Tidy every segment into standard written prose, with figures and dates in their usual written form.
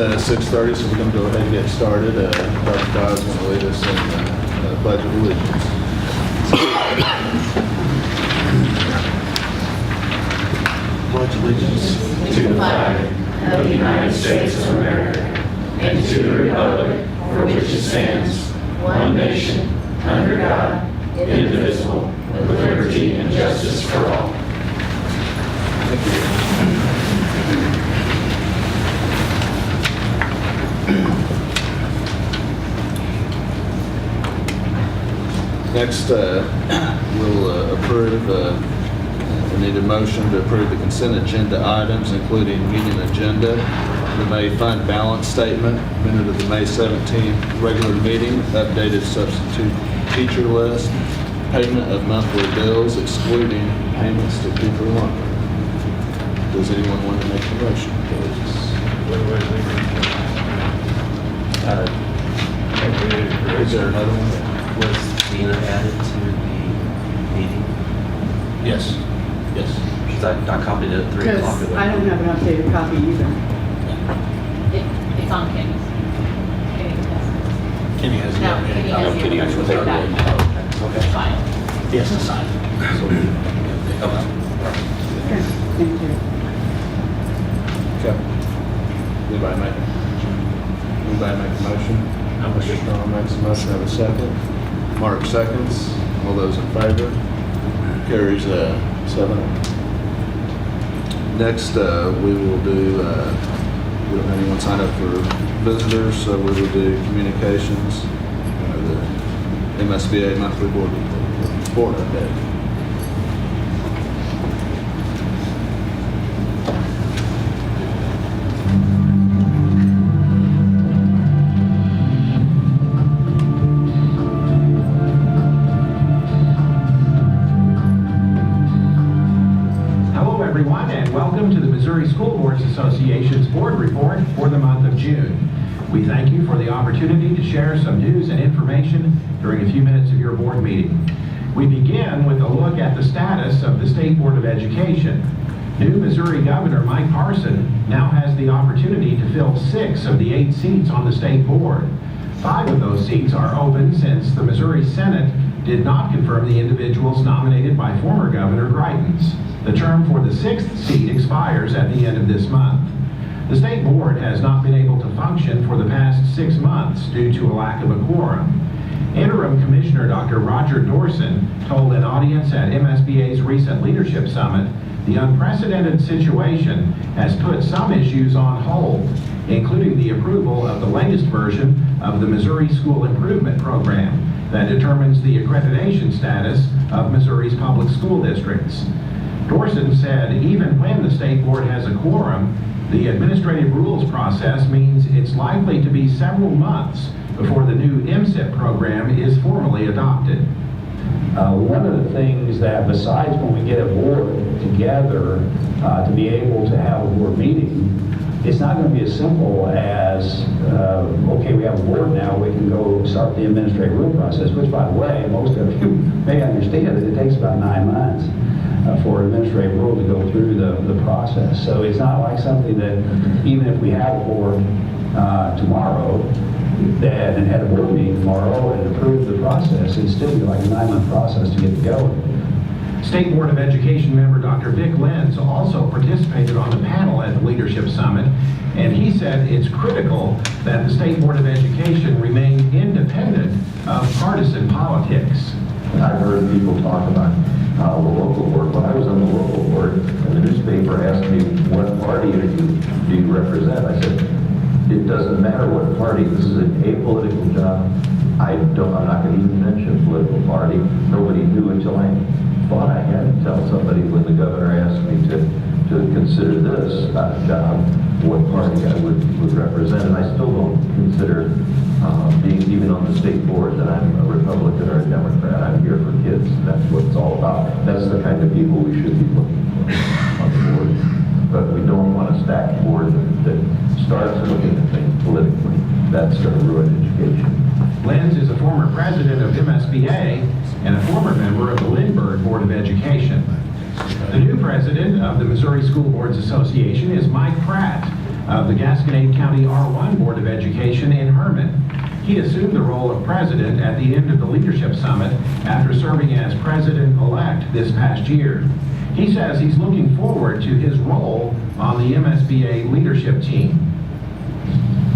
6:30, so we're going to go ahead and get started. Dr. Dodds going to lead us in the Pledge of Allegiance. Pledge allegiance to the flag of the United States of America and to the republic for which it stands, one nation, under God, indivisible, with liberty and justice for all. Thank you. Next, we'll approve, we need a motion to approve the consent agenda items, including meeting agenda, the May fund balance statement, minute of the May 17th regular meeting, updated substitute teacher list, payment of monthly bills, excluding payments to Cooper Lumber. Does anyone want to make a motion, please? Is there another one? Was Dina added to the meeting? Yes. Yes. Because I copied it at 3 o'clock. Because I don't have an updated copy either. It's on Kenny's. Kenny has No, Kenny has Kenny it. actually Got has it. Okay. Fine. Yes, it's signed. Okay, thank you. Okay. Anybody make a motion? Mr. Strong makes a motion, have a second. Mark seconds. All those in favor? Carries 7. Next, we will do, we don't have anyone sign up for visitors, so we will do communications, the MSBA monthly board update. And welcome to the Missouri School Boards Association's board report for the month of June. We thank you for the opportunity to share some news and information during a few minutes of your board meeting. We begin with a look at the status of the State Board of Education. New Missouri Governor Mike Parson now has the opportunity to fill 6 of the 8 seats on the state board. 5 of those seats are open since the Missouri Senate did not confirm the individuals nominated by former Governor Greitens. The term for the 6th seat expires at the end of this month. The state board has not been able to function for the past 6 months due to a lack of a quorum. Interim Commissioner Dr. Roger Dorson told an audience at MSBA's recent leadership summit the unprecedented situation has put some issues on hold, including the approval of the latest version of the Missouri School Improvement Program that determines the accreditation status of Missouri's public school districts. Dorson said even when the state board has a quorum, the administrative rules process means it's likely to be several months before the new MSIP program is formally adopted. One of the things that, besides when we get a board together to be able to have a board meeting, it's not going to be as simple as, okay, we have a board now, we can go start the administrative rule process, which, by the way, most of you may understand that it takes about 9 months for administrative rule to go through the process. So it's not like something that, even if we have a board tomorrow, and had a board meeting tomorrow and approved the process, it'd still be like a 9-month process to get going. State Board of Education member Dr. Vic Lenz also participated on the panel at the Leadership Summit, and he said it's critical that the State Board of Education remain independent of partisan politics. I've heard people talk about the local board. When I was on the local board, and the newspaper asked me, what party do you represent? I said, it doesn't matter what party. This is an apolitical job. I'm not going to even mention political party. Nobody knew until I thought I had to tell somebody when the governor asked me to consider this job, what party I would represent. And I still don't consider being even on the state board that I'm a Republican or a Democrat. I'm here for kids. That's what it's all about. That's the kind of people we should be looking for on the board. But we don't want a stacked board that starts looking at things politically. That's going to ruin education. Lenz is a former president of MSBA and a former member of the Lindbergh Board of Education. The new president of the Missouri School Boards Association is Mike Pratt, of the Gasconade County R1 Board of Education in Herman. He assumed the role of president at the end of the Leadership Summit after serving as president-elect this past year. He says he's looking forward to his role on the MSBA leadership team.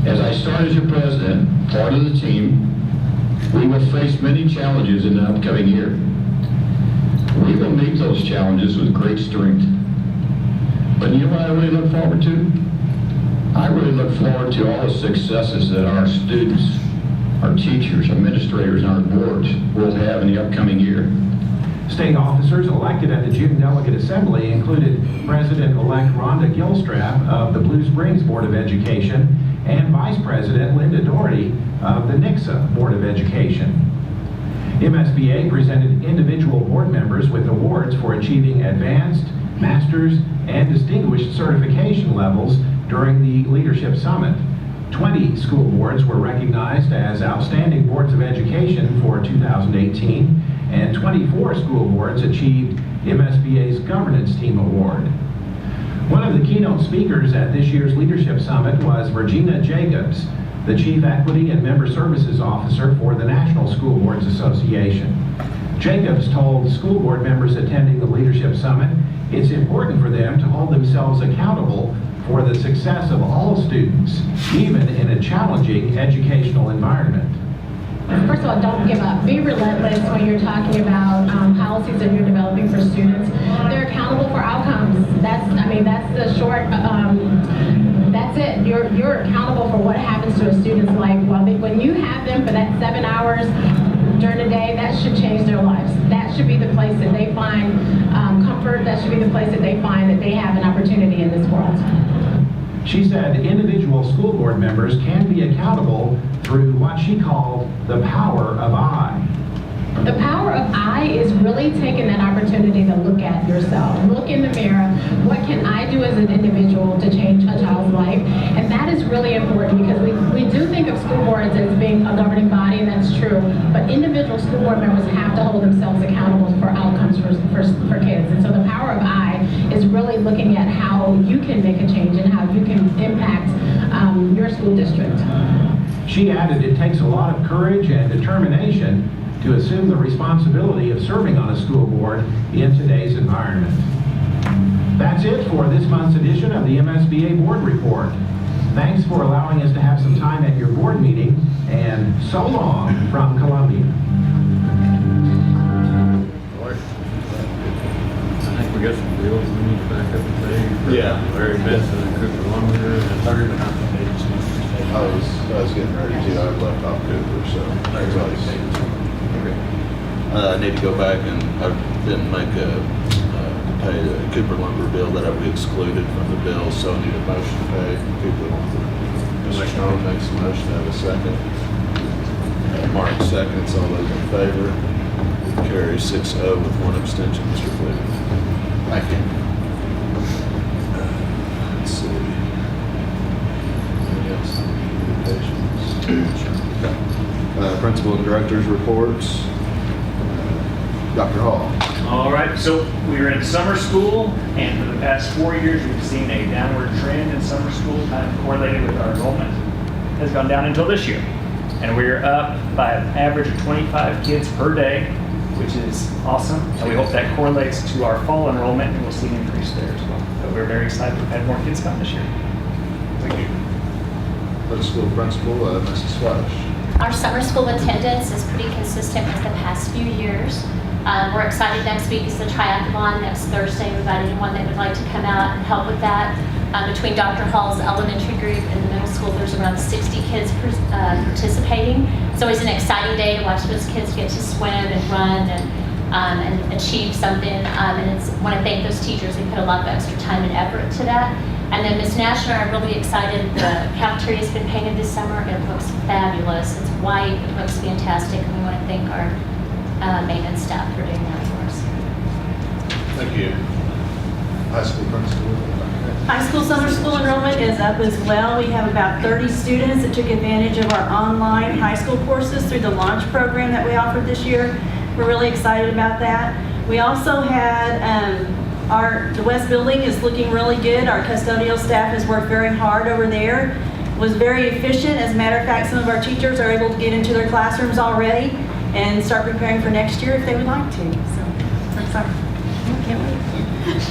As I start as your president, part of the team, we will face many challenges in the upcoming year. We will meet those challenges with great strength. But you know what I really look forward to? I really look forward to all the successes that our students, our teachers, administrators, and our boards will have in the upcoming year. State officers elected at the June Delegate Assembly included President-elect Rhonda Gilstrap of the Blue Springs Board of Education and Vice President Linda Doherty of the Nixa Board of Education. MSBA presented individual board members with awards for achieving advanced, master's, and distinguished certification levels during the Leadership Summit. 20 school boards were recognized as outstanding boards of education for 2018, and 24 school boards achieved MSBA's Governance Team Award. One of the keynote speakers at this year's Leadership Summit was Regina Jacobs, the Chief Equity and Member Services Officer for the National School Boards Association. Jacobs told school board members attending the Leadership Summit it's important for them to hold themselves accountable for the success of all students, even in a challenging educational environment. First of all, don't give up. Be relentless when you're talking about policies that you're developing for students. They're accountable for outcomes. That's the short, that's it. You're accountable for what happens to a student's life. When you have them for that 7 hours during the day, that should change their lives. That should be the place that they find comfort. That should be the place that they find that they have an opportunity in this world. She said individual school board members can be accountable through what she called the power of I. The power of I is really taking that opportunity to look at yourself. Look in the mirror. What can I do as an individual to change a child's life? And that is really important because we do think of school boards as being a governing body, and that's true. But individual school board members have to hold themselves accountable for outcomes for kids. And so the power of I is really looking at how you can make a change and how you can impact your school district. She added it takes a lot of courage and determination to assume the responsibility of serving on a school board in today's environment. That's it for this month's edition of the MSBA Board Report. Thanks for allowing us to have some time at your board meeting, and so long from Columbia. I think we got some bills we need to back up today. Yeah. Larry Benson and Cooper Lumber and a third I was getting ready to. I left off Cooper, so. I need to go back and I didn't make pay the Cooper Lumber bill that I would excluded from the bill, so I need a motion to pay Cooper Lumber. Mr. Strong makes a motion, have a second. Mark seconds, all those in favor. Carries 6-0 with one abstention, Mr. Flick. Thank you. Let's see. Anything else? Okay. Principal and directors reports. Dr. Hall. All right, so we are in summer school, and for the past 4 years, we've seen a downward trend in summer school, kind of correlated with our enrollment. Has gone down until this year. And we're up by an average of 25 kids per day, which is awesome. And we hope that correlates to our fall enrollment, and we'll see an increase there as well. But we're very excited we've had more kids come this year. Thank you. Middle school principal, Mrs. Flash. Our summer school attendance is pretty consistent with the past few years. We're excited. Next week is the triathlon. Next Thursday, we've got anyone that would like to come out and help with that. Between Dr. Hall's elementary group and the middle school, there's around 60 kids participating. It's always an exciting day to watch those kids get to swim and run and achieve something. And I want to thank those teachers. They put a lot of extra time and effort to that. And then Ms. Nash and I are really excited. The cafeteria has been painted this summer. It looks fabulous. It's white. It looks fantastic. And we want to thank our maintenance staff for doing that for us. Thank you. High school principal. High school summer school enrollment is up as well. We have about 30 students that took advantage of our online high school courses through the launch program that we offered this year. We're really excited about that. We also had The West Building is looking really good. Our custodial staff has worked very hard over there. Was very efficient. As a matter of fact, some of our teachers are able to get into their classrooms already and start preparing for next year if they would like to. So, that's our, can't wait.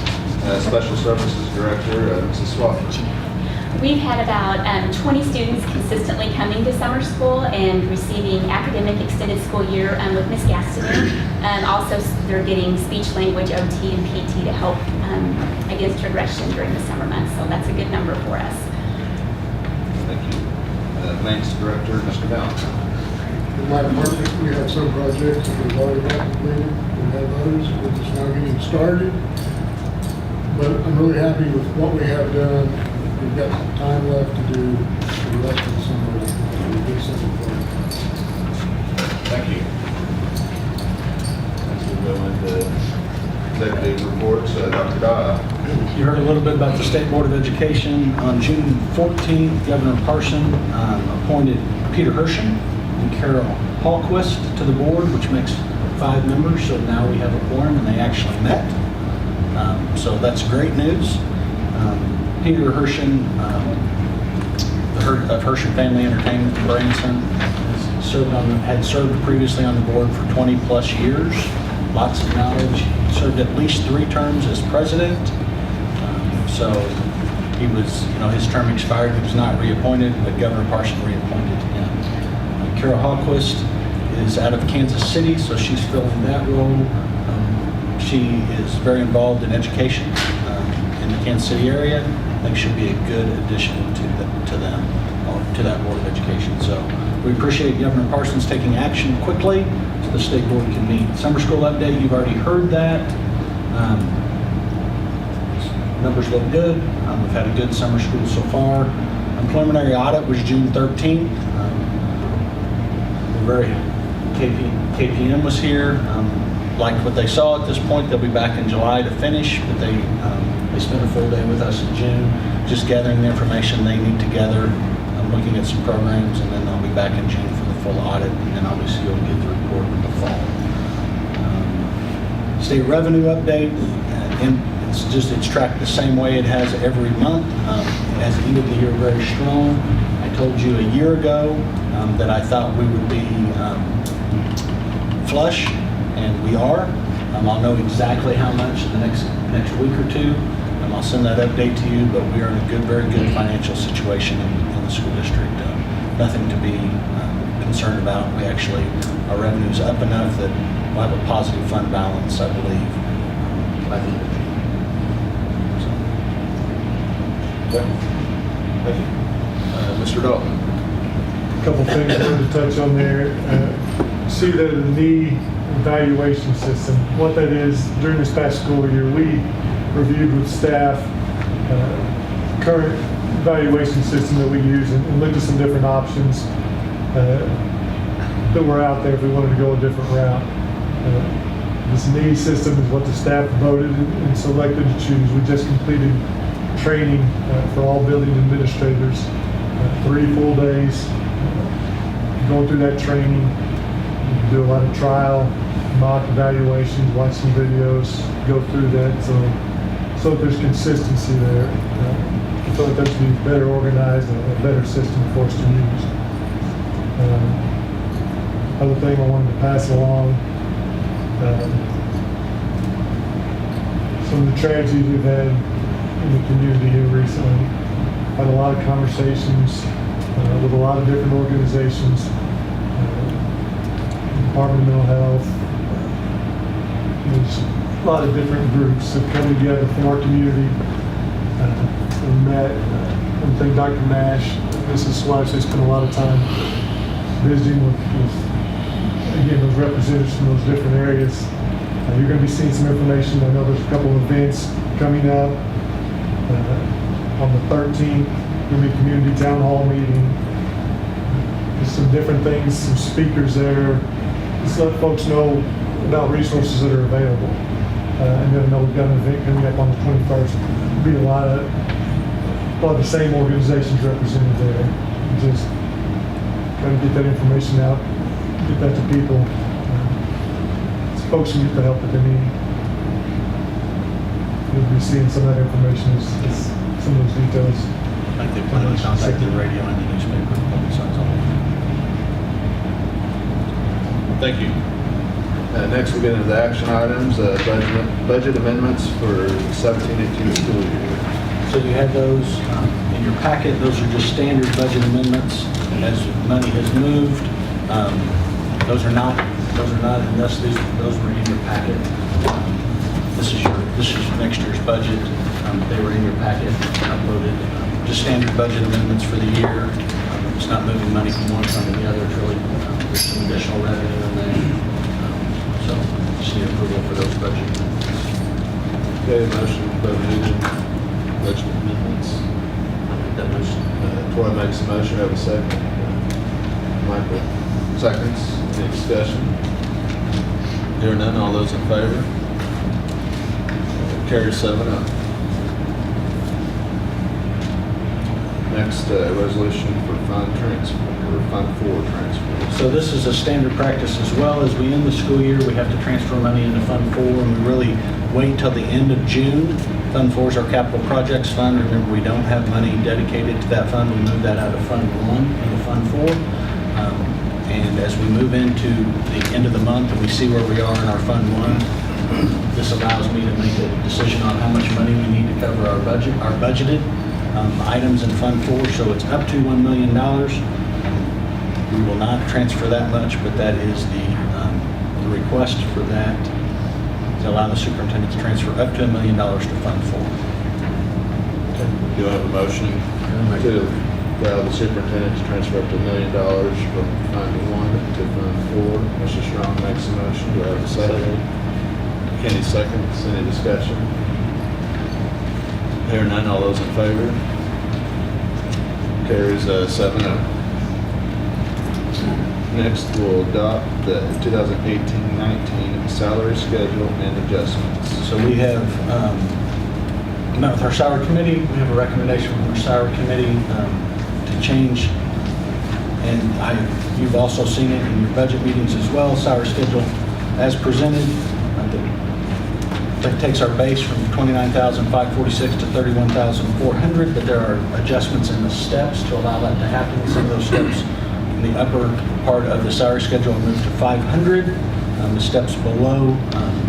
Special Services Director, Mrs. Swafford. We've had about 20 students consistently coming to summer school and receiving academic extended school year with Ms. Gastineau. Also, they're getting speech language, OT, and PT to help against regression during the summer months. So that's a good number for us. Thank you. Maintenance Director, Mr. Valentine. In my department, we have some projects that we've already got completed. We have others, we're just now getting started. But I'm really happy with what we have done. We've got some time left to do the rest of the summer. We'll do something for it. Thank you. Next we'll go into executive reports. Dr. Dial. You heard a little bit about the State Board of Education. On June 14th, Governor Parson appointed Peter Hershen and Carol Hallquist to the board, which makes 5 members. So now we have a quorum, and they actually met. So that's great news. Peter Hershen of Hershen Family Entertainment in Branson had served previously on the board for 20 plus years. Lots of knowledge. Served at least 3 terms as president. So he was, his term expired. He was not reappointed, but Governor Parson reappointed him. Carol Hallquist is out of Kansas City, so she's filling that role. She is very involved in education in the Kansas City area. I think she'll be a good addition to them, or to that Board of Education. So we appreciate Governor Parsons taking action quickly so the state board can meet. Summer school update, you've already heard that. Numbers look good. We've had a good summer school so far. Preliminary audit was June 13th. KPM was here. Liked what they saw at this point. They'll be back in July to finish, but they spent a full day with us in June, just gathering the information they need together, looking at some programs, and then they'll be back in June for the full audit, and then obviously you'll get the report in the fall. State revenue update, and it's tracked the same way it has every month. It has ended the year very strong. I told you a year ago that I thought we would be flush, and we are. I'll know exactly how much in the next week or two, and I'll send that update to you, but we are in a very good financial situation in the school district. Nothing to be concerned about. Our revenue's up enough that we'll have a positive fund balance, I believe, by the end of June. Okay. Thank you. Mr. Dalton. A couple things I wanted to touch on there. See the knee evaluation system. What that is, during this past school year, we reviewed with staff current evaluation system that we use and looked at some different options that were out there if we wanted to go a different route. This knee system is what the staff voted and selected to choose. We just completed training for all building administrators, 3 full days, going through that training. You do a lot of trial, mock evaluations, watch some videos, go through that, so that there's consistency there. I feel like that should be better organized and a better system for us to use. Other thing I wanted to pass along, some of the tragedies we've had in the community here recently. Had a lot of conversations with a lot of different organizations, Department of Mental Health. There's a lot of different groups that come together from our community. We met. I think Dr. Nash, Mrs. Slice, they spent a lot of time visiting with again, those representatives from those different areas. You're going to be seeing some information. I know there's a couple of events coming up. On the 13th, there'll be a community town hall meeting. There's some different things, some speakers there. Just let folks know about resources that are available. And then I know we've got an event coming up on the 21st. There'll be a lot of the same organizations represented there. Just trying to get that information out, get that to people. So folks can get the help that they need. you'll be seeing some of that information, is some of those details. Like they plan on contacting the radio and the newspaper, public signs all over. Thank you. Next, we'll get into the action items, budget amendments for 17-18 school year. So you have those in your packet. Those are just standard budget amendments as money has moved. Those are not, unless those were in your packet. This is next year's budget. They were in your packet, uploaded. Just standard budget amendments for the year. It's not moving money from one fund to the other. It's really, there's some additional revenue in there. So just need approval for those budget amendments. Okay, motion by needed. Budget amendments. That motion. Troy makes a motion, have a second. Michael seconds. Any discussion? Hearing none, all those in favor? Carries 7-0. Next, resolution for fund transfer, or Fund 4 transfer. So this is a standard practice as well. As we end the school year, we have to transfer money into Fund 4, and we really wait till the end of June. Fund 4 is our capital projects fund. Remember, we don't have money dedicated to that fund. We move that out of Fund 1 into Fund 4. And as we move into the end of the month and we see where we are in our Fund 1, this allows me to make a decision on how much money we need to cover our budgeted items in Fund 4, so it's up to $1 million. We will not transfer that much, but that is the request for that, to allow the superintendent to transfer up to $1 million to Fund 4. Do you have a motion to allow the superintendent to transfer up to $1 million from Fund 1 to Fund 4? Mr. Strong makes a motion. Do I have a second? Kenny seconds. Any discussion? Hearing none, all those in favor? Carries 7-0. Next, we'll adopt the 2018-19 salary schedule and adjustments. So we have met with our salary committee. We have a recommendation from our salary committee to change, and you've also seen it in your budget meetings as well, salary schedule as presented. That takes our base from $29,546 to $31,400, but there are adjustments in the steps to allow that to happen. Some of those steps in the upper part of the salary schedule move to $500. The steps below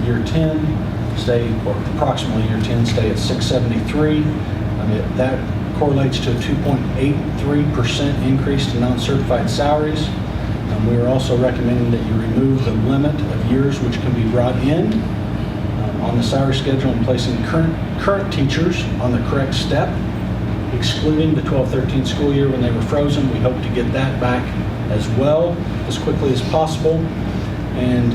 year 10 stay, or approximately year 10, stay at $673. That correlates to a 2.83% increase to non-certified salaries. We are also recommending that you remove the limit of years which can be brought in on the salary schedule and placing current teachers on the correct step, excluding the 12-13 school year when they were frozen. We hope to get that back as well as quickly as possible. And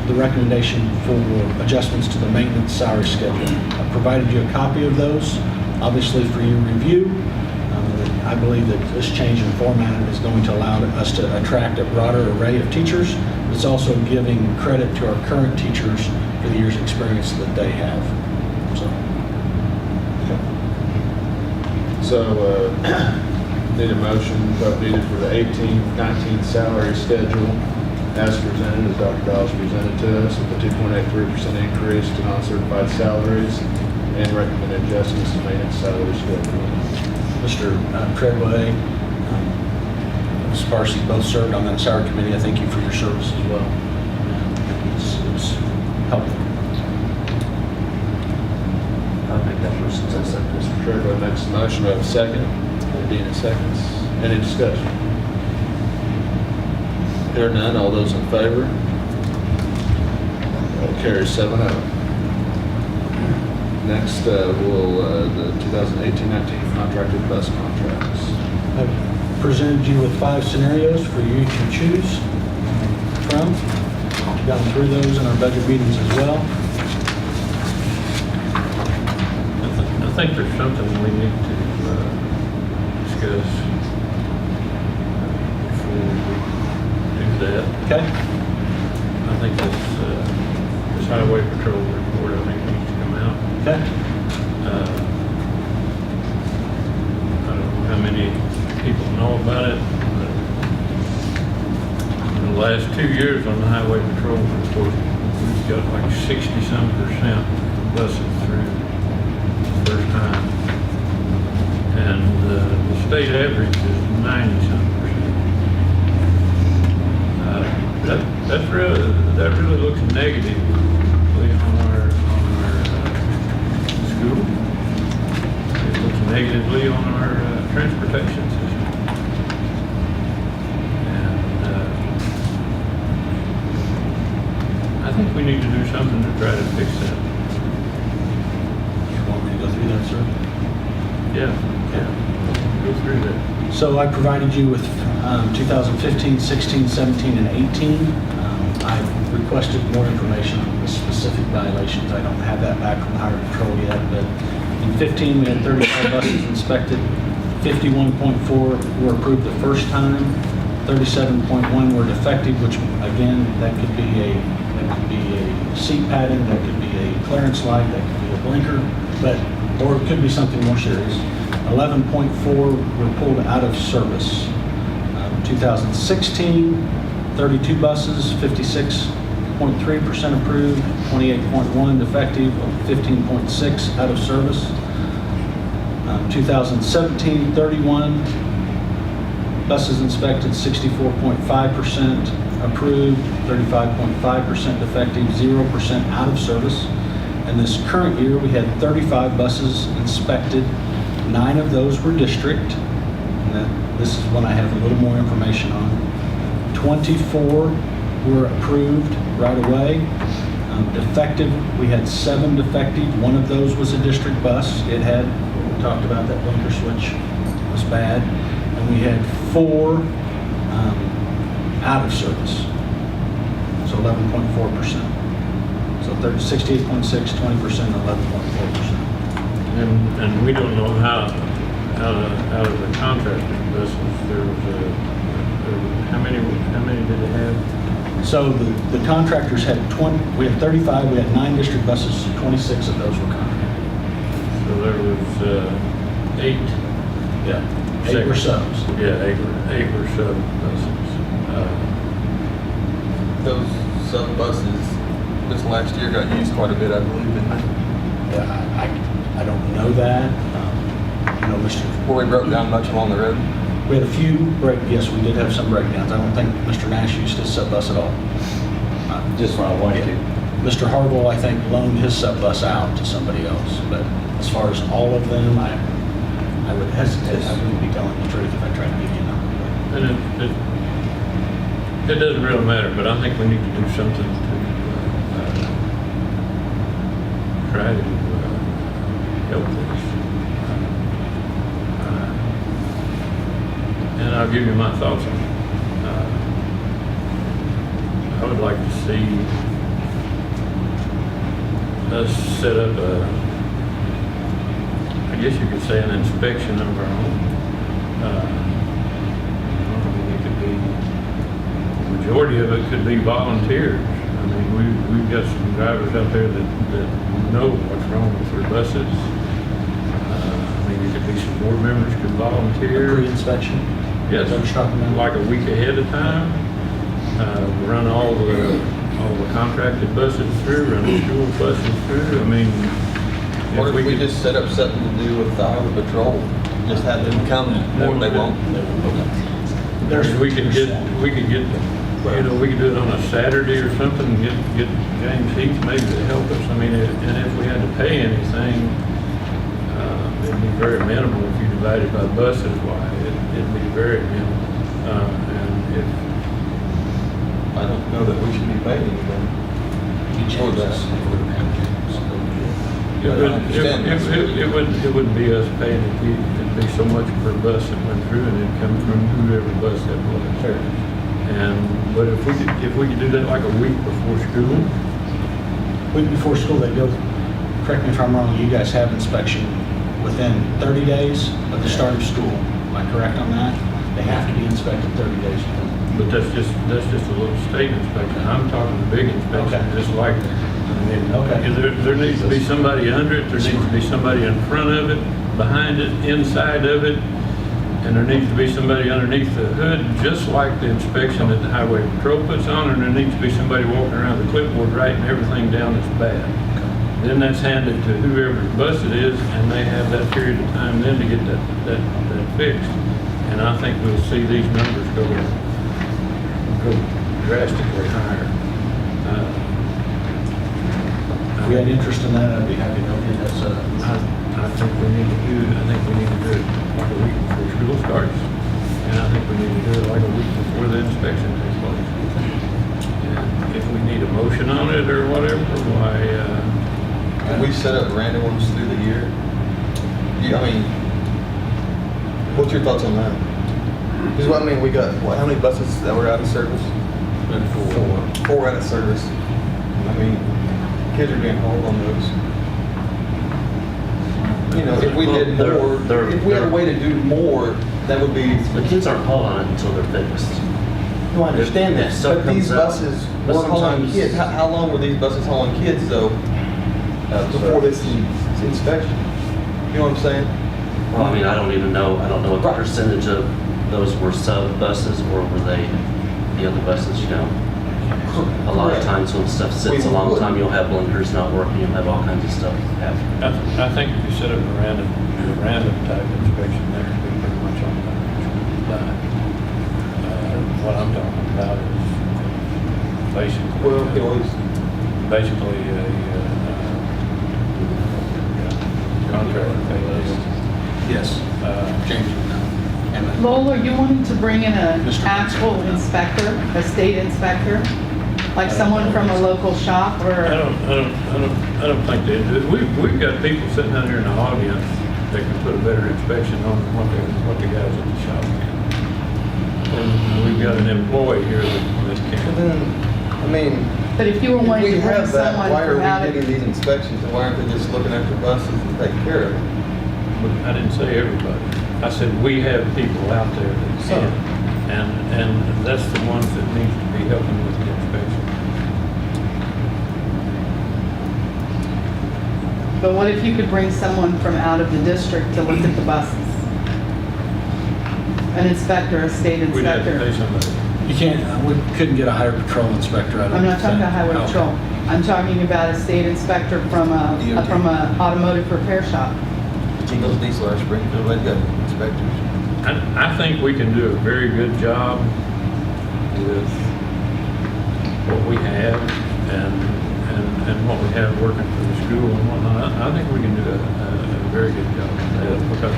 the recommendation for adjustments to the maintenance salary schedule. I've provided you a copy of those, obviously for your review. I believe that this change in format is going to allow us to attract a broader array of teachers. It's also giving credit to our current teachers for the years' experience that they have. So, need a motion needed for the 18-19 salary schedule as presented, as Dr. Dawes presented to us, with a 2.83% increase to non-certified salaries and recommended adjustments to maintenance salary schedule. Mr. Treadway, Ms. Parsi both served on that salary committee. I thank you for your service as well. It's helpful. I'll make that motion. Mr. Treadway makes a motion. Do I have a second? Dean seconds. Any discussion? Hearing none, all those in favor? Carries 7-0. Next, the 2018-19 contracted bus contracts. I've presented you with 5 scenarios for you to choose from. We've gone through those in our budget meetings as well. I think there's something we need to discuss before we do that. Okay. I think this highway patrol report, I think, needs to come out. Okay. I don't know how many people know about it, but in the last 2 years on the highway patrol report, we've got like 60-some% buses program first time. And the state average is 90-something%. That really looks negatively on our school. It looks negatively on our transportation system. And I think we need to do something to try to fix that. You want me to go through that, sir? Yeah. Go through that. So I provided you with 2015, 16, 17, and 18. I requested more information on the specific violations. I don't have that back from the Highway Patrol yet, but in 15, we had 35 buses inspected. 51.4 were approved the first time. 37.1 were defective, which again, that could be a seat padding, that could be a clearance light, that could be a blinker, or it could be something more serious. 11.4 were pulled out of service. 2016, 32 buses, 56.3% approved, 28.1 defective, 15.6 out of service. 2017, 31 buses inspected, 64.5% approved, 35.5% defective, 0% out of service. And this current year, we had 35 buses inspected. 9 of those were district. And this is one I have a little more information on. 24 were approved right away. Defective, we had 7 defective. 1 of those was a district bus. It had, we talked about that blinker switch was bad. And we had 4 out of service. So 11.4%. So 68.6, 20%, 11.4%. And we don't know how out of the contracted buses, there was how many did they have? So the contractors had 20, we had 35, we had 9 district buses, 26 of those were contracted. So there was 8. Yeah, 8 were subs. Yeah, 8 were sub buses. Those sub buses this last year got used quite a bit, I believe, didn't they? Yeah, I don't know that. Were we broke down much along the road? We had a few yes, we did have some breakdowns. I don't think Mr. Nash used his sub bus at all. Just when I wanted to. Mr. Harville, I think, loaned his sub bus out to somebody else. But as far as all of them, I would hesitate. I wouldn't be telling the truth if I tried to give you a number. And it doesn't really matter, but I think we need to do something to try to help this. And I'll give you my thoughts on it. I would like to see us set up I guess you could say an inspection of our own. It could be, the majority of it could be volunteers. I mean, we've got some drivers out there that know what's wrong with their buses. I mean, it could be some board members could volunteer. Pre-inspection? Yes, like a week ahead of time. Run all the contracted buses through, run the school buses through. I mean, What if we just set up something to do with the Highway Patrol? Just have them come, or they won't? We could get, we could do it on a Saturday or something, and get James Heath maybe to help us. I mean, and if we had to pay anything, it'd be very minimal if you divided by buses. Why? It'd be very minimal. And if I don't know that we should be paying anything. For this. It wouldn't be us paying it. It'd be so much per bus that went through, and it'd come from whoever bus that was. But if we could do that like a week before school. Week before school, they go, correct me if I'm wrong, you guys have inspection within 30 days of the start of school. Am I correct on that? They have to be inspected 30 days. But that's just a little state inspection. I'm talking the big inspection, just like that. There needs to be somebody under it, there needs to be somebody in front of it, behind it, inside of it, and there needs to be somebody underneath the hood, just like the inspection that the Highway Patrol puts on, and there needs to be somebody walking around the clipboard writing everything down that's bad. then that's handed to whoever's bus it is, and they have that period of time then to get that fixed. And I think we'll see these numbers go drastically higher. If we had interest in that, I'd be happy to help you. That's, I think we need to do it like a week before school starts. And I think we need to do it like a week before the inspection takes place. And if we need a motion on it or whatever, why, Can we set up random ones through the year? I mean, what's your thoughts on that? Because, I mean, we got, how many buses that were out of service? Four out of service. I mean, kids are being hauled on those. You know, if we did more, if we had a way to do more, that would be. The kids aren't hauled on it until they're fixed. No, I understand that, So but these buses were hauling sometimes- kids. How long were these buses hauling kids though? Before this inspection? You know what I'm saying? Well, I mean, I don't know what the percentage of those were sub buses or were they the other buses, you know? A lot of times when stuff sits a long time, you'll have blinkers not working, you'll have all kinds of stuff happen. I think if you set up a random type inspection, there would be pretty much on that. What I'm talking about is basically a contract pay. yes, changing that. And Lowell, are you wanting to bring in an actual inspector, a state inspector? Like someone from a local shop or? I don't think they do. We've got people sitting down here in the audience that can put a better inspection on what the guys at the shop can. And we've got an employee here that can. Then, I mean, But if you were if wanting we to bring have that, someone why are from out we of, getting these inspections and why aren't they just looking after buses and taking care of them? But I didn't say everybody. I said we have people out there that can. And that's the ones that need to be helping with the inspection. but what if you could bring someone from out of the district to look at the buses? An inspector, a state We'd have to inspector. pay somebody. you can't, we couldn't get a highway patrol inspector out of. I'm not talking about highway Okay. patrol. I'm talking about a state inspector from a automotive repair shop. Jingles Diesel or Springfield, they've got inspectors. I think we can do a very good job with what we have and what we have working for the school and whatnot. I think we can do a very good job with that because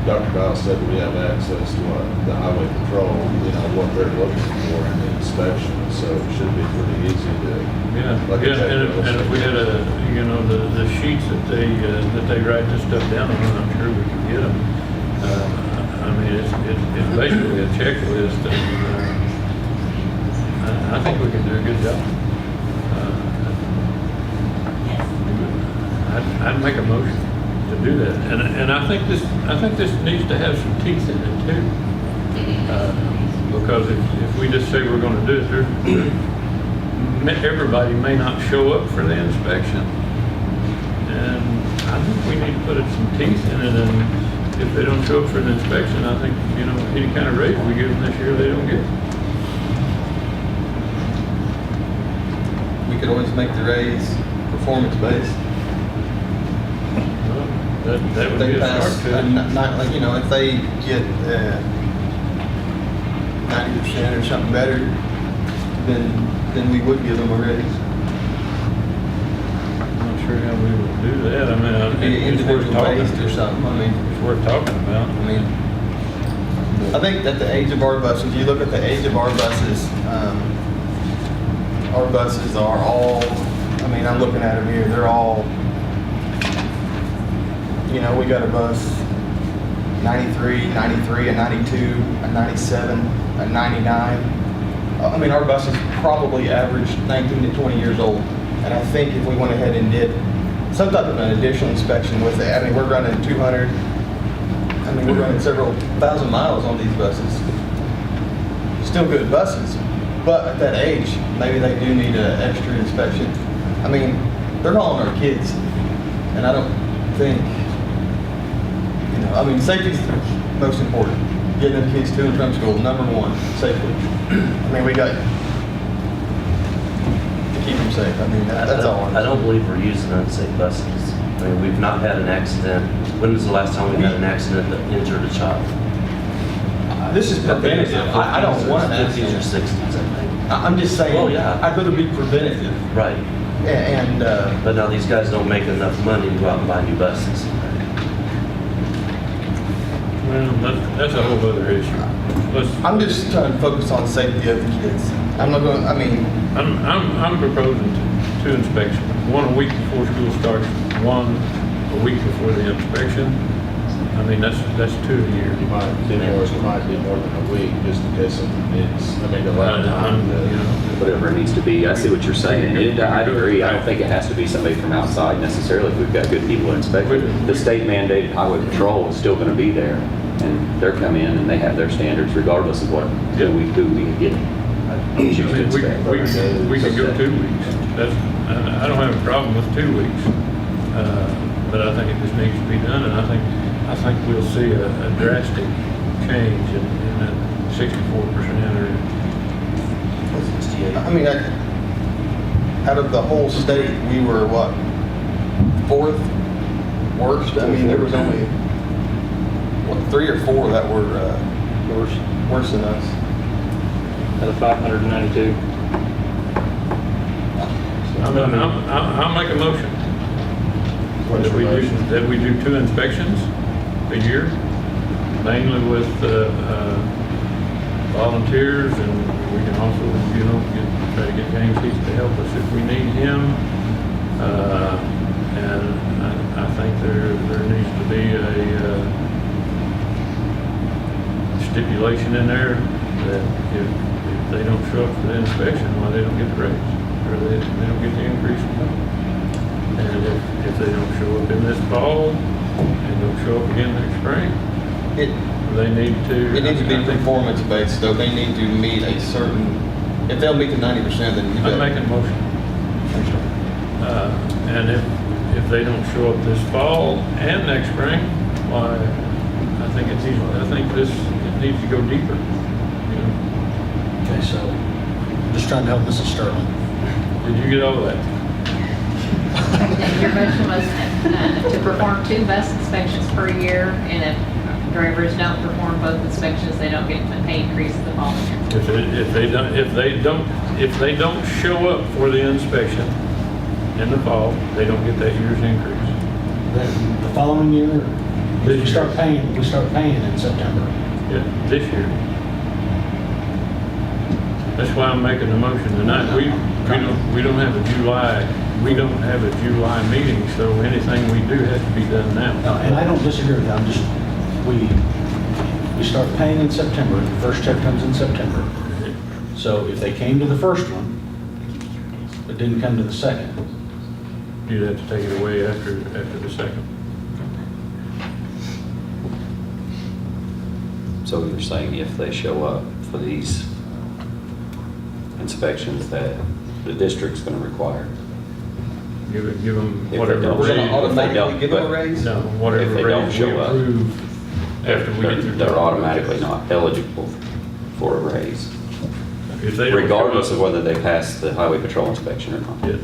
Dr. Dial said we have access to the highway patrol, you know, what they're looking for in the inspection, so it should be pretty easy to. and if we had the sheets that they write this stuff down on, I'm sure we can get them. I mean, it's basically a checklist, and I think we can do a good job. I'd make a motion to do that, and I think this needs to have some teeth in it too, because if we just say we're going to do it, everybody may not show up for the inspection, and I think we need to put some teeth in it. And if they don't show up for the inspection, I think any kind of raise we give them this year, they don't get. We could always make the raise performance-based. That would They be a pass, start to it. not like, if they get 90% or something better, then we would give them a raise. I'm not sure how we would do that. I mean, It'd be it's worth individual talking based or something, I mean. It's worth talking about. I mean, I think that the age of our buses, you look at the age of our buses are all, I mean, I'm looking at them here, they're all, we got a bus 93, a 92, a 97, a 99. I mean, our buses probably average 19 to 20 years old. And I think if we went ahead and did some type of an additional inspection with it, I mean, we're running 200, I mean, we're running several thousand miles on these buses. Still good buses, but at that age, maybe they do need an extra inspection. I mean, they're hauling our kids, and I don't think, I mean, safety's most important. Getting them kids to and from school, number one, safely. I mean, we got keep them safe. I mean, that's all. I don't believe we're using unsafe buses. I mean, we've not had an accident. When was the last time we had an accident that injured a child? This is preventative. I don't want an 50s or accident. 60s, I think. I'm just saying, Oh, yeah. I'd rather be preventative. Right. And, But now these guys don't make enough money to go out and buy new buses. Well, that's a whole other issue. I'm just trying to focus on safety of the kids. I'm not going, I mean, I'm proposing two inspections, one a week before school starts, one a week before the inspection. I mean, that's 2 a year. You might be more, it might be more than a week, just because it's, I mean, a lot of time to. Whatever it needs to be. I see what you're saying. And I agree. I don't think it has to be somebody from outside necessarily if we've got good people to inspect it. The state mandated highway patrol is still going to be there. And they're come in and they have their standards regardless of what, who we get. Choose to inspect. We could go 2 weeks. I don't have a problem with 2 weeks. But I think it just needs to be done, and I think we'll see a drastic change in that 64% or. I mean, out of the whole state, we were what, 4th worst? I mean, there was only, what, 3 or 4 that were worse than us. Out of 592. I'll make a motion that we do 2 inspections a year, mainly with volunteers, and we can also, try to get James Heath to help us if we need him. And I think there needs to be a stipulation in there that if they don't show up for the inspection, why they don't get the raise, or they don't get the increase in pay. And if they don't show up in this fall, and don't show up again next spring, they need to. It needs to be performance based, though. They need to meet a certain, if they'll meet the 90%, then you I'm making a motion. And if they don't show up this fall and next spring, why, I think it needs to go deeper. Okay, so just trying to help Mrs. Sterling. Did you get all that? Your motion was to perform 2 bus inspections per year, and if drivers don't perform both inspections, they don't get a pay increase the following year. If they don't show up for the inspection in the fall, they don't get that year's increase. Then the following year, we start paying in September. Yeah, this year. That's why I'm making the motion tonight. We don't have a July meeting, so anything we do has to be done now. And I don't disagree with that. I'm just, we start paying in September. The first check comes in September. So if they came to the first one, but didn't come to the second, you'd have to take it away after the second. So you're saying if they show up for these inspections that the district's going to require? Give them If whatever they don't- raise. if they automatically don't- give them a but- raise? No, If whatever they don't raise we show up, approve after we get through. They're automatically not eligible for a raise, If they don't show regardless up- of whether they pass the highway patrol inspection or not. Yes.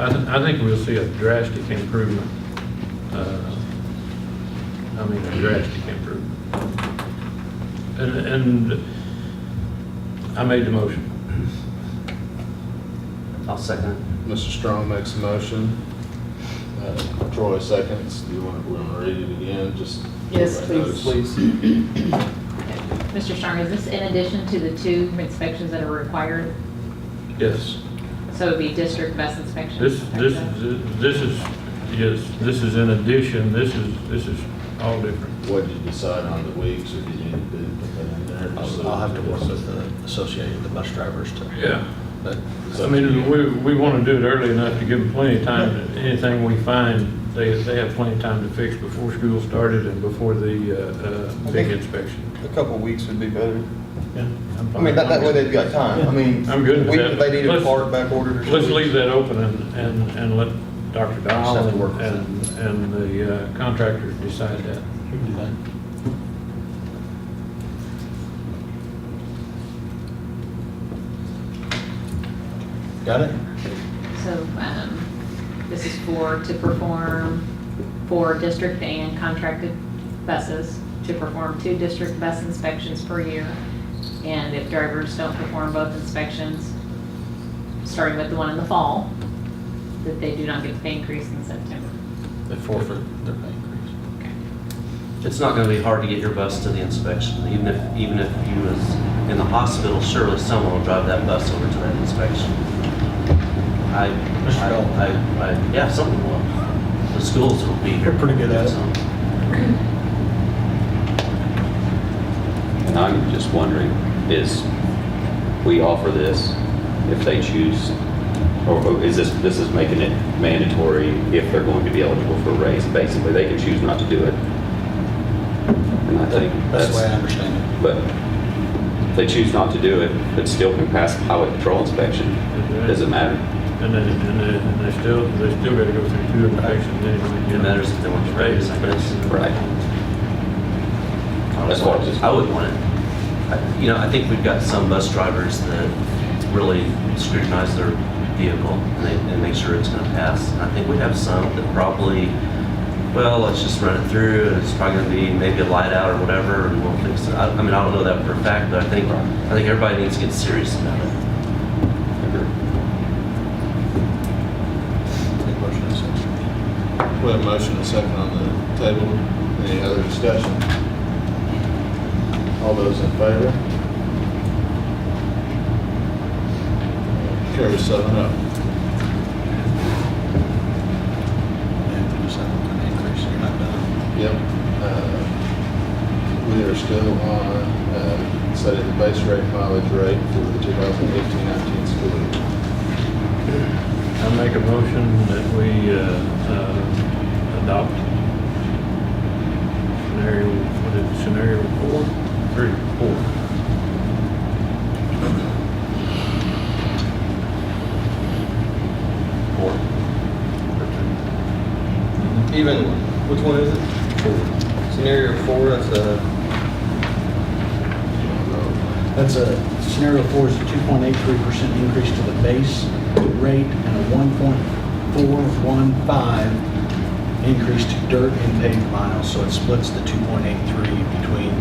I think we'll see a drastic improvement. A drastic improvement. And I made the motion. I'll second it. Mr. Strong makes a motion. Troy seconds. Do you want to read it again? Just. Yes, Please. Mr. Strong, is this in addition to the 2 inspections that are required? Yes. So it would be district bus inspections? This is in addition, this is all different. What did you decide on the weeks, or did you put that in there? I'll have to work with the associated, the bus drivers to. Yeah. I mean, we want to do it early enough to give them plenty of time. Anything we find, they have plenty of time to fix before school started and before the big inspection. A couple weeks would be better. Yeah, I'm I fine. mean, that way they've got time. I mean, I'm good with week that. if they need a Let's- part back ordered or something. Let's leave that open and let Dr. Dial Just have to work with and the contractors decide that. We can do that. Got it? So this is to perform 4 district and contracted buses, to perform 2 district bus inspections per year. And if drivers don't perform both inspections, starting with the one in the fall, that they do not get the pay increase in September. They forfeit their pay increase. It's not gonna be hard to get your bus to the inspection. Even if you was in the hospital, surely someone will drive that bus over to that inspection. Yeah, someone will. The schools will be here. We're pretty good at it. And I'm just wondering, we offer this if they choose, or is this is making it mandatory if they're going to be eligible for a raise? Basically, they can choose not to do it. And I think That's the way I understand it. But if they choose not to do it, but still can pass the highway patrol inspection, does it matter? And they still got to go through 2 inspections anyway. It matters if they want to raise, I guess. Right. That's what I would want it. I think we've got some bus drivers that really scrutinize their vehicle and make sure it's going to pass. And I think we have some that probably, well, let's just run it through, and it's probably going to be maybe a light out or whatever, and we'll fix it. I don't know that for a fact, but I think everybody needs to get serious about it. We have a motion and a second on the table. Any other discussion? All those in favor? Carries 7-0. Yep. We are still on setting the base rate mileage rate for the 2018-19 school year. I make a motion that we adopt scenario 4? 3, 4. Even, which one is it? 4. Scenario 4, That's a, scenario 4 is a 2.83% increase to the base rate and a 1.415 increase to dirt and paved miles. So it splits the 2.83 between.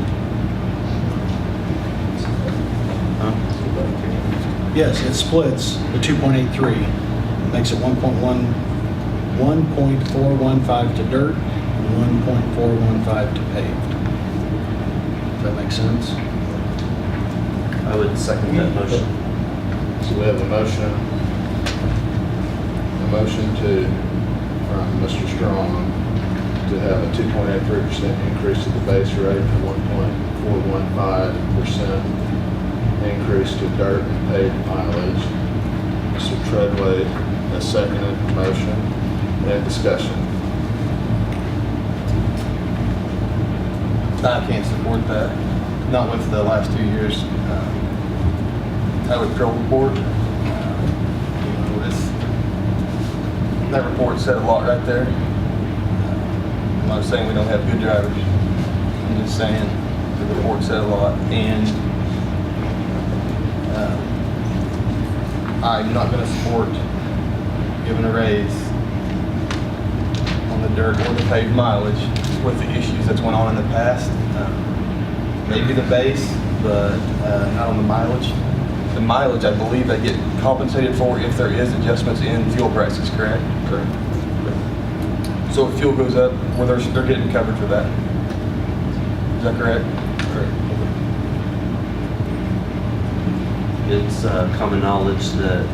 Yes, it splits the 2.83, makes it 1.415 to dirt and 1.415 to paved. Does that make sense? I would second that motion. So we have a motion from Mr. Strong to have a 2.83% increase to the base rate and 1.415% increase to dirt and paved mileage. Mr. Treadway has seconded the motion. Any discussion? I can't support that, not with the last 2 years. Highway Patrol report. That report said a lot right there. I'm not saying we don't have good drivers. I'm just saying the report said a lot. And I'm not going to support giving a raise on the dirt or the paved mileage with the issues that's went on in the past. Maybe the base, but not on the mileage. The mileage, I believe they get compensated for if there is adjustments in fuel prices, correct? Correct. So if fuel goes up, well, they're getting covered for that. Is that correct? Correct. It's common knowledge that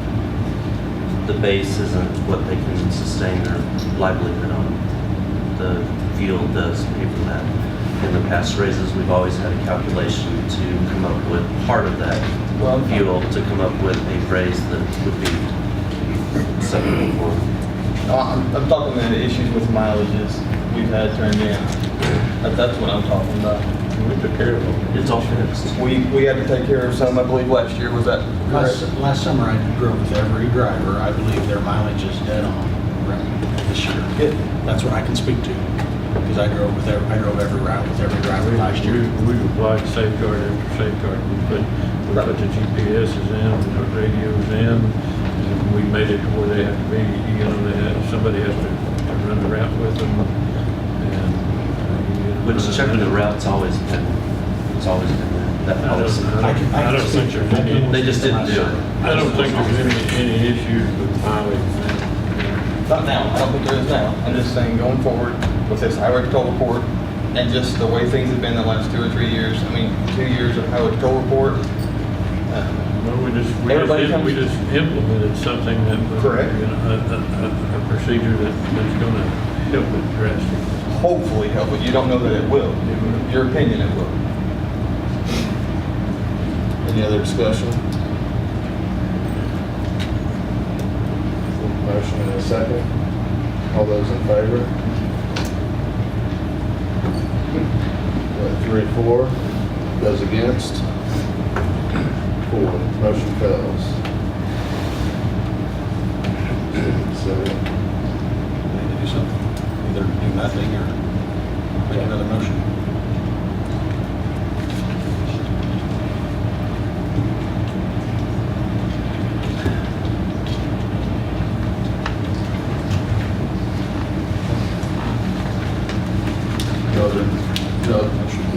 the base isn't what they can sustain their livelihood on. The fuel does pay for that. In the past raises, we've always had a calculation to come up with part of that fuel to come up with a raise that would be acceptable. I'm talking about the issues with mileages we've had turned in. That's what I'm talking about. We took care of them. It's all fixed. We had to take care of some, I believe, last year. Was that correct? Last summer I drove with every driver. I believe their mileage is dead on this year. That's what I can speak to. Because I drove every route with every driver last year. We applied safeguard after safeguard. We put the GPSs in, we put radios in, and and we made it to where they have to be, you know, somebody has to run the route with them. Which checking the route's always been that policy. I don't think there's any. They just didn't do it. I don't think there's any issues with mileage. Not now, I don't think there is now. I'm just saying going forward with this highway patrol report and just the way things have been the last 2 or 3 years. I mean, 2 years of highway patrol report. Well, we just implemented something that was, Correct. you know, a procedure that's going to help it drastically. Hopefully help, but you don't know that it will. In your opinion, it will. Any other discussion? Motion and a second. All those in favor? 3, 4. Those against? 4. Motion fails. So, We need to do something, either do nothing or make another motion.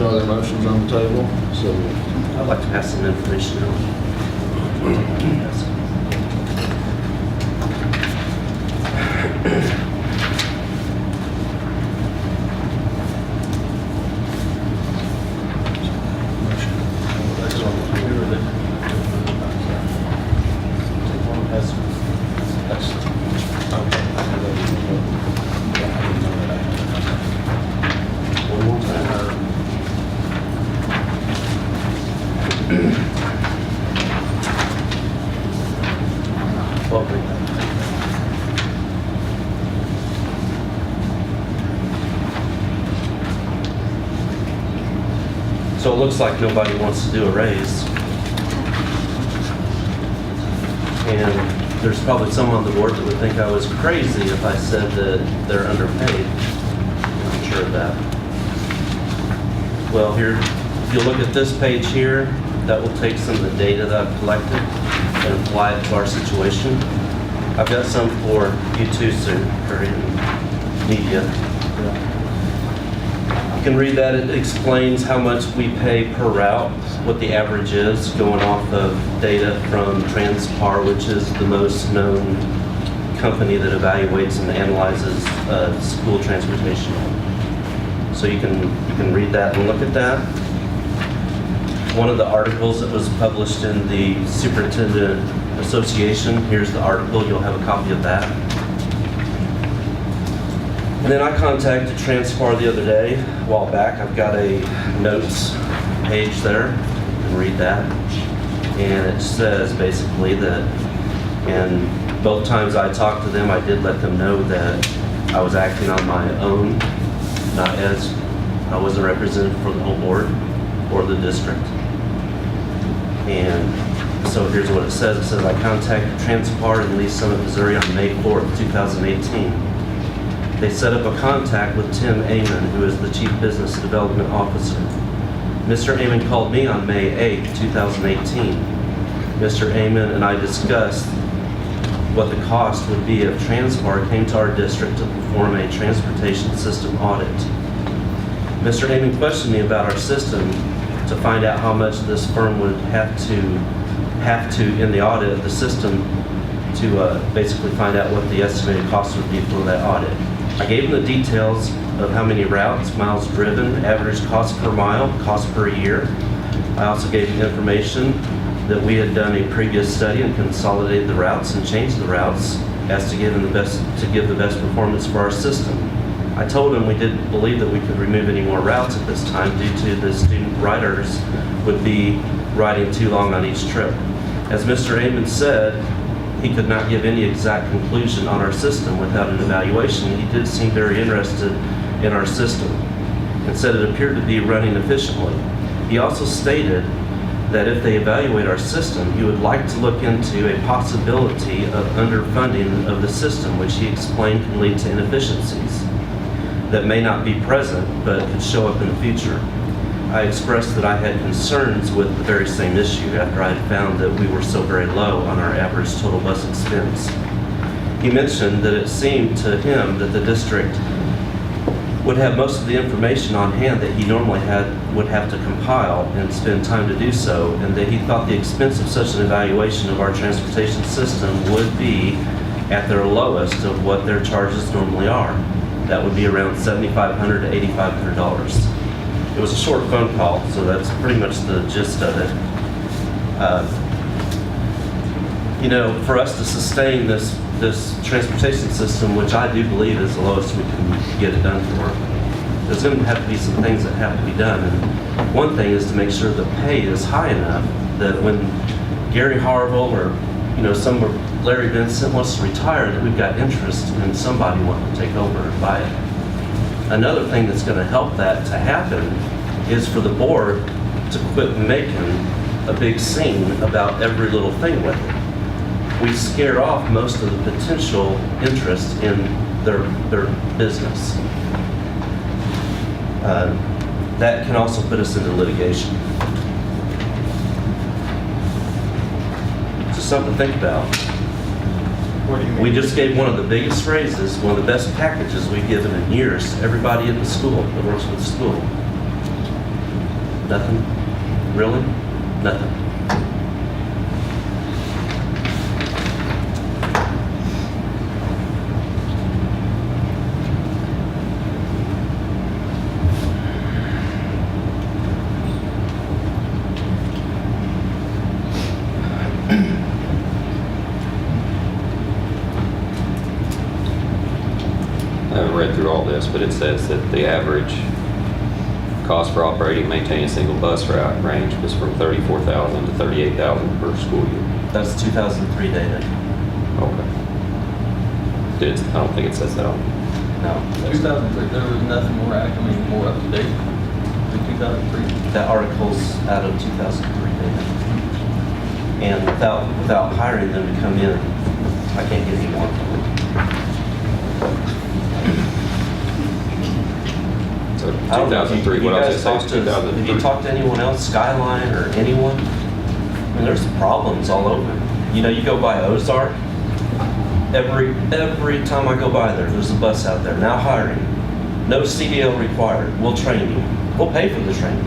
no other motions on the table, so I'd like to pass some information So it looks like nobody wants to do a raise. And there's probably some on the board that would think I was crazy if I said that they're underpaid. I'm sure of that. Well, here, if you look at this page here, that will take some of the data that I've collected and apply it to our situation. I've got some for you too, sir, or in media. You can read that. It explains how much we pay per route, what the average is, going off of data from Transpar, which is the most known company that evaluates and analyzes school transportation. So you can read that and look at that. One of the articles that was published in the Superintendent Association, here's the article, you'll have a copy of that. And then I contacted Transpar the other day, a while back. I've got a notes page there. You can read that. And it says basically that, and both times I talked to them, I did let them know that I was acting on my own, not as I was a representative for the whole board or the district. And so here's what it says. It says, I contacted Transpar in Lee Summit, Missouri on May 4th, 2018. They set up a contact with Tim Amon, who is the Chief Business Development Officer. Mr. Amon called me on May 8th, 2018. Mr. Amon and I discussed what the cost would be if Transpar came to our district to perform a transportation system audit. Mr. Amon questioned me about our system to find out how much this firm would have to in the audit of the system to basically find out what the estimated cost would be for that audit. I gave him the details of how many routes, miles driven, average cost per mile, cost per year. I also gave him information that we had done a previous study and consolidated the routes and changed the routes as to give the best performance for our system. I told him we didn't believe that we could remove any more routes at this time due to the student riders would be riding too long on each trip. As Mr. Amon said, he could not give any exact conclusion on our system without an evaluation. He did seem very interested in our system and said it appeared to be running efficiently. He also stated that if they evaluate our system, he would like to look into a possibility of underfunding of the system, which he explained can lead to inefficiencies that may not be present but could show up in the future. I expressed that I had concerns with the very same issue after I had found that we were so very low on our average total bus expense. He mentioned that it seemed to him that the district would have most of the information on hand that he normally would have to compile and spend time to do so, and that he thought the expense of such an evaluation of our transportation system would be at their lowest of what their charges normally are. That would be around $7,500 to $8,500. It was a short phone call, so that's pretty much the gist of it. You know, for us to sustain this transportation system, which I do believe is the lowest we can get it done for, there's going to have to be some things that have to be done. And one thing is to make sure the pay is high enough that when Gary Harville or, you know, Larry Vincent wants to retire, that we've got interest in somebody wanting to take over and buy it. Another thing that's going to help that to happen is for the board to quit making a big scene about every little thing with it. We scare off most of the potential interest in their business. That can also put us into litigation. Just something to think about. What do you mean? We just gave one of the biggest raises, one of the best packages we've given in years to everybody in the school that works with the school. Nothing? Really? Nothing. I haven't read through all this, but it says that the average cost for operating and maintaining a single bus route range was from $34,000 to $38,000 per school year. That's 2003 data. Okay. I don't think it says that on. No. 2003, there was nothing more more up to date than 2003. That article's out of 2003 data. And without hiring them to come in, I can't get any more. So 2003, what else it says, 2003? Have you talked to anyone else, Skyline or anyone? I mean, there's problems all over. You know, you go by Ozark, every time I go by there's a bus out there, now hiring. No CDL required, we'll train you. We'll pay for the training.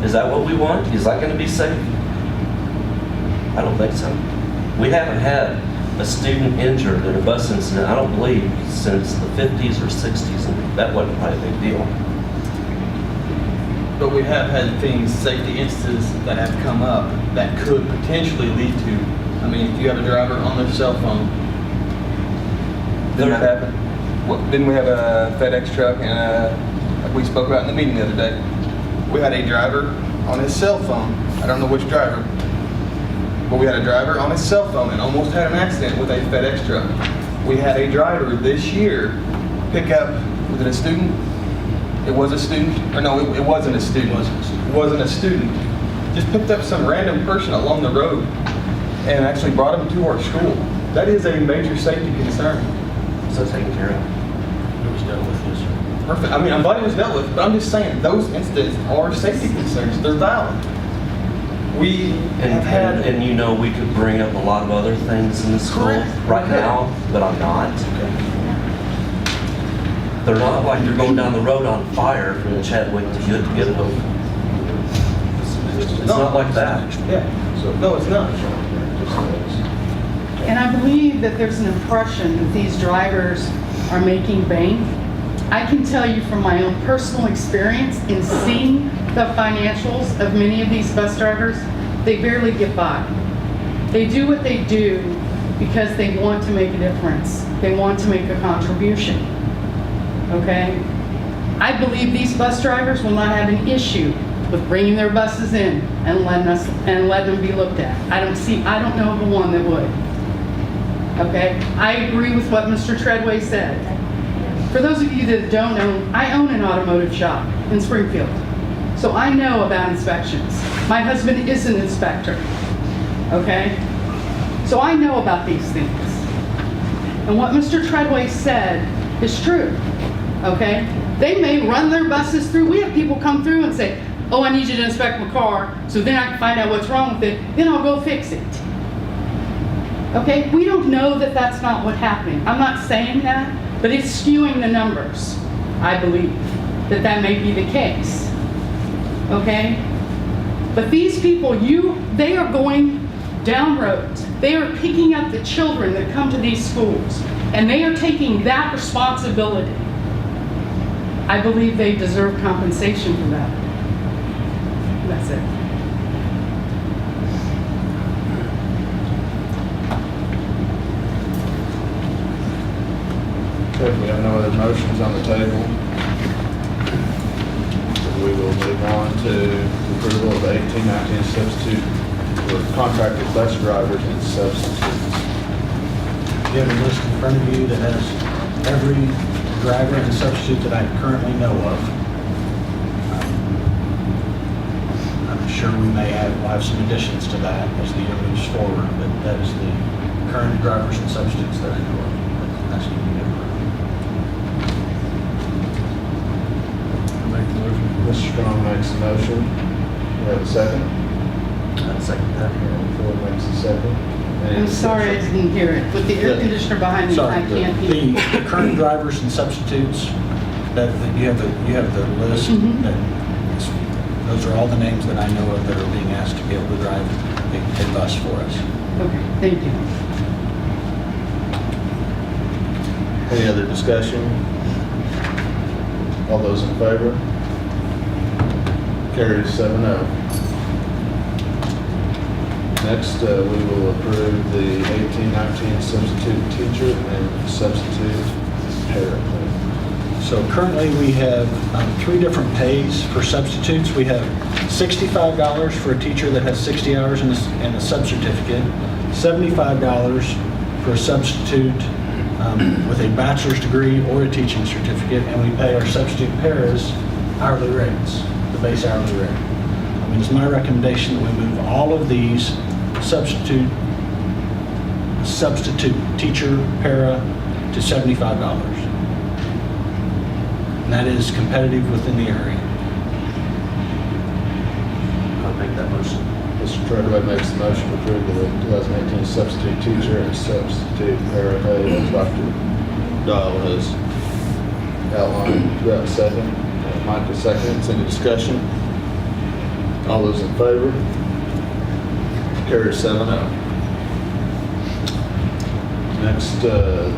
Is that what we want? Is that gonna be safe? I don't think so. We haven't had a student injured in a bus incident, I don't believe, since the 50s or 60s, and that wasn't probably a big deal. But we have had safety instances that have come up that could potentially lead to, I mean, if you have a driver on their cell phone. Didn't that happen? Didn't we have a FedEx truck and like we spoke about in the meeting the other day? We had a driver on his cell phone. I don't know which driver, but we had a driver on his cell phone and almost had an accident with a FedEx truck. We had a driver this year pick up, was it a student? It was a student? Or no, it wasn't a student. It wasn't a student. Just picked up some random person along the road and actually brought him to our school. That is a major safety concern. So taken care of. It was dealt with, yes, sir. Perfect. I mean, I'm glad it was dealt with, but I'm just saying those incidents are safety concerns. They're valid. We have had, And you know, we could bring up a lot of other things in the school right now, but I'm not. They're not like they're going down the road on fire from Chadwick to get it over. It's not like that. Yeah. No, it's not. And I believe that there's an impression that these drivers are making bank. I can tell you from my own personal experience in seeing the financials of many of these bus drivers, they barely get by. They do what they do because they want to make a difference. They want to make a contribution. Okay? I believe these bus drivers will not have an issue with bringing their buses in and let them be looked at. I don't know of one that would. Okay? I agree with what Mr. Treadway said. For those of you that don't know, I own an automotive shop in Springfield. So I know about inspections. My husband is an inspector. Okay? So I know about these things. And what Mr. Treadway said is true. Okay? They may run their buses through. We have people come through and say, oh, I need you to inspect my car, so then I can find out what's wrong with it, then I'll go fix it. Okay, we don't know that that's not what's happening. I'm not saying that, but it's skewing the numbers, I believe, that may be the case. Okay? But these people, they are going down roads. They are picking up the children that come to these schools, and they are taking that responsibility. I believe they deserve compensation for that. That's it. Okay, we have no other motions on the table. We will move on to approval of 18-19 substitute for contracted bus drivers and substitutes. You have a list in front of you that has every driver and substitute that I currently know of. I'm sure we may have some additions to that as the year moves forward, but that is the current drivers and substitutes that I know of. That's going to be different. Make the motion. Mr. Strong makes a motion. We have a second. I'll second that. Ford makes a second. Any I'm sorry I discussion? didn't hear it. With the air conditioner behind me, Sorry, I can't hear. the current drivers and substitutes, that you have the list. Those are all the names that I know of that are being asked to be able to drive a bus for us. Okay, thank you. Any other discussion? All those in favor? Carries 7-0. Next, we will approve the 18-19 substitute teacher and substitute para. So currently, we have 3 different pays for substitutes. We have $65 for a teacher that has 60 hours and a sub-certificate, $75 for a substitute with a bachelor's degree or a teaching certificate, and we pay our substitute paras hourly rates, the base hourly rate. I mean, it's my recommendation that we move all of these substitute teacher, para to $75. And that is competitive within the area. I'll make that motion. Mr. Treadway makes the motion to approve the 2018 substitute teacher and substitute para pay as Dr. Dial has outlined. Do we have a second? Micah seconds. Any discussion? All those in favor? Carries 7-0. Next, the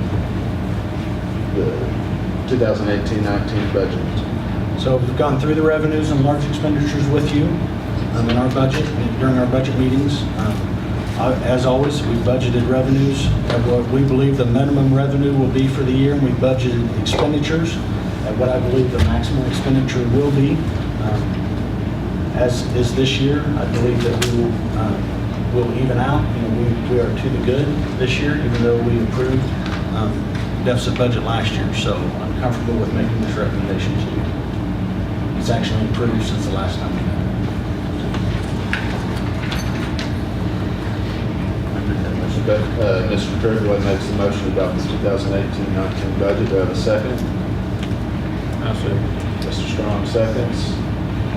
2018-19 budget. So we've gone through the revenues and large expenditures with you in our budget, during our budget meetings. As always, we budgeted revenues at what we believe the minimum revenue will be for the year, and we budgeted expenditures at what I believe the maximum expenditure will be. As is this year, I believe that we will even out. You know, we are to the good this year, even though we approved deficit budget last year. So I'm comfortable with making this recommendation to you. It's actually improved since the last time we met. Mr. Treadway makes the motion to adopt the 2018-19 budget. Do I have a second? I'll second. Mr. Strong seconds.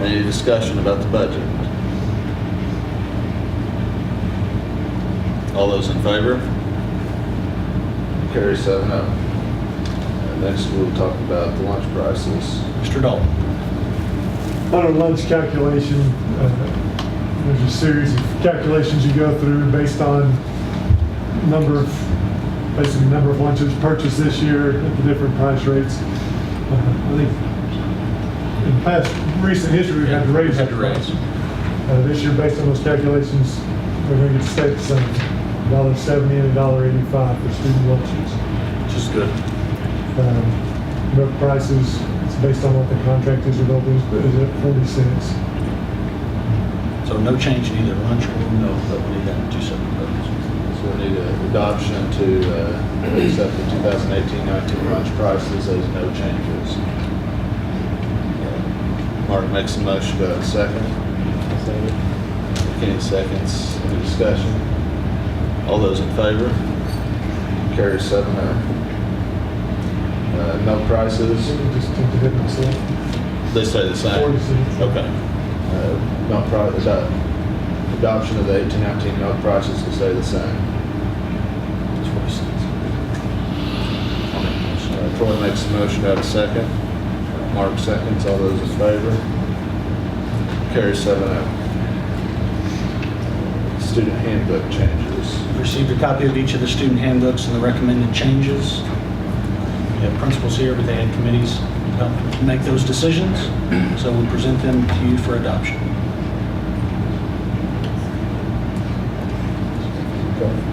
Any discussion about the budget? All those in favor? Carry 7-0. Next, we'll talk about the lunch prices. Mr. Dalton. On our lunch calculation, there's a series of calculations you go through based on number of lunches purchased this year at the different price rates. I think in past recent history, we've had to raise. This year, based on those calculations, we're going to get to stay the same, $1.70 and $1.85 for student lunches. Which is good. Milk prices, it's based on what the contract is with Open, is at 40 cents. So no change in either lunch or milk, but we need that in 2 separate votes. So we need an adoption to accept the 2018-19 lunch prices as no changes. Mark makes a motion. Do I have a second? Kenny seconds. Any discussion? All those in favor? Carry 7-0. Milk prices? Just take the difference there. They stay the same? 40 cents. Okay. Adoption of the 18-19 milk prices to stay the same. Troy makes a motion, to have a second. Mark seconds, all those in favor? Carries 7-0. Student handbook changes. Received a copy of each of the student handbooks and the recommended changes. We have principals here, but they had committees to help make those decisions, so we present them to you for adoption.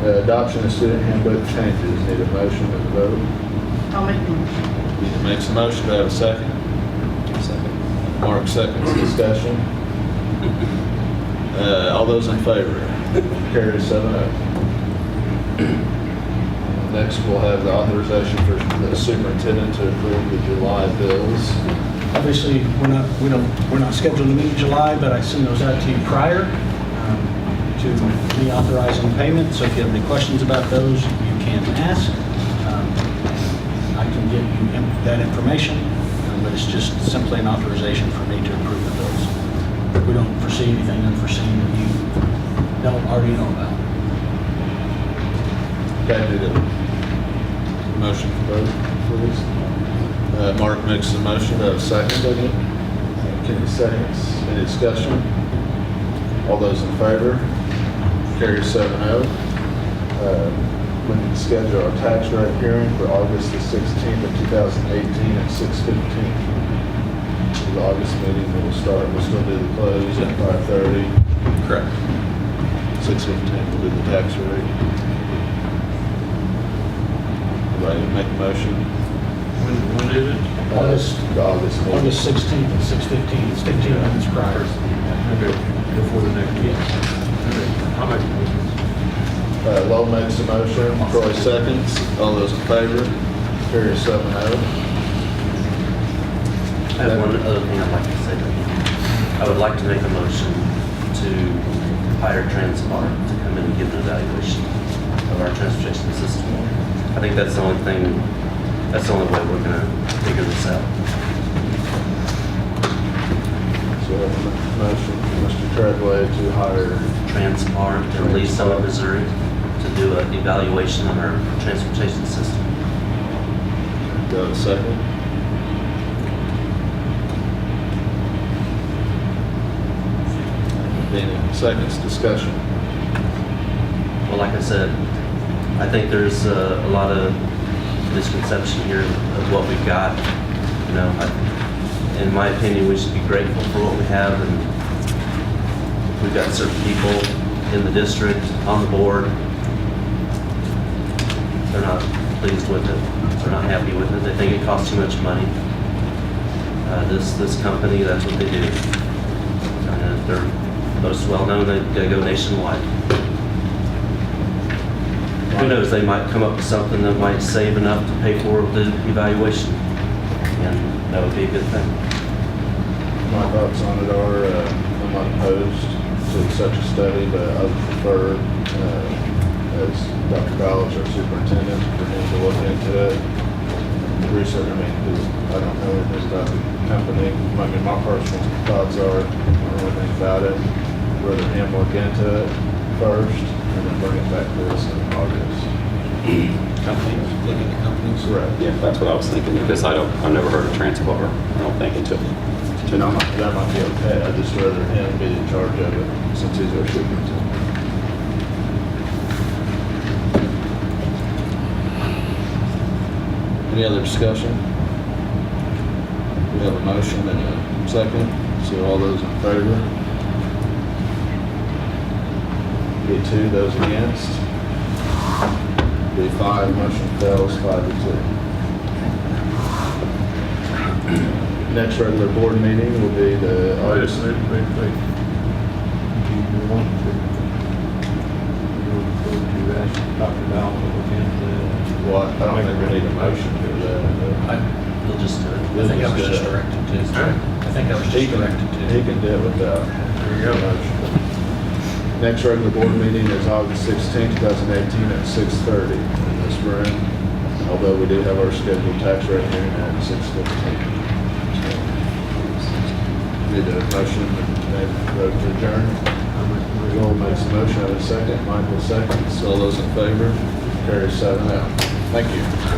Adoption of student handbook changes. Need a motion and a vote. I'll make the motion. Ethan makes a motion, to have a second. Second. Mark seconds, discussion. All those in favor? Carries 7-0. Next, we'll have the authorization for the superintendent to approve the July bills. Obviously, we're not scheduled to meet in July, but I send those out to you prior to me authorizing payment. So if you have any questions about those, you can ask. I can give you that information, but it's just simply an authorization for me to approve the bills. We don't foresee anything unforeseen that you don't already know about. Okay, do the motion for both, please. Mark makes the motion, to have a second. Kenny seconds. Any discussion? All those in favor? Carries 7-0. We need to schedule our tax rate hearing for August the 16th of 2018 at 6:15. The August meeting will start, we'll still do the close at 5:30. Correct. 6:15 we'll do the tax rate. Everybody make a motion? When is it? August meeting. August 16th at 6:15, it's 15 minutes prior. Okay, before the next meeting. Okay. I'll make a motion. Lowell makes a motion, Troy seconds. All those in favor? Carries 7-0. I have one other thing I'd like to say. I would like to make a motion to hire Transmart to come in and give an evaluation of our transportation system. I think that's the only thing, that's the only way we're gonna figure this out. So I have a motion from Mr. Treadway to hire Transmart in Lee Summit, Missouri, to do an evaluation on our transportation system. Do I have a second? Any seconds, discussion? Well, like I said, I think there's a lot of misconception here of what we've got. You know, in my opinion, we should be grateful for what we have, and we've got certain people in the district, on the board, they're not pleased with it, they're not happy with it, they think it costs too much money. This company, that's what they do. And they're most well-known, they go nationwide. Who knows, they might come up with something that might save enough to pay for the evaluation, and that would be a good thing. My thoughts on it are, I'm not opposed to such a study, but I would prefer, as Dr. Collins, our superintendent, for him to look into it. Research, I mean, because I don't know anything about the company. I mean, my personal thoughts are, I don't know anything about it. Rather him look into it first, and then bring it back to us in August. Companies, looking at companies. Correct. Yeah, that's what I was thinking, because I've never heard of Transbar, I don't think, until tonight. That might be okay. I'd just rather him be in charge of it since he's our superintendent. Any other discussion? We have a motion and a second, so all those in favor? Be 2, those against? Be 5, motion fails 5-2. Next regular board meeting will be the August. Wait. You want to ask Dr. Bowles to look into Well, I don't think we need a motion for that. We'll just do it. I think I was just directed to. I think I was just directed to. He can do it without. There you go. motion. Next regular board meeting is August 16, 2018 at 6:30 in this room, although we do have our scheduled tax rate hearing at 6:15. Need a motion and vote to adjourn. Joel makes a motion, have a second. Michael seconds. All those in favor? Carries 7-0. Thank you.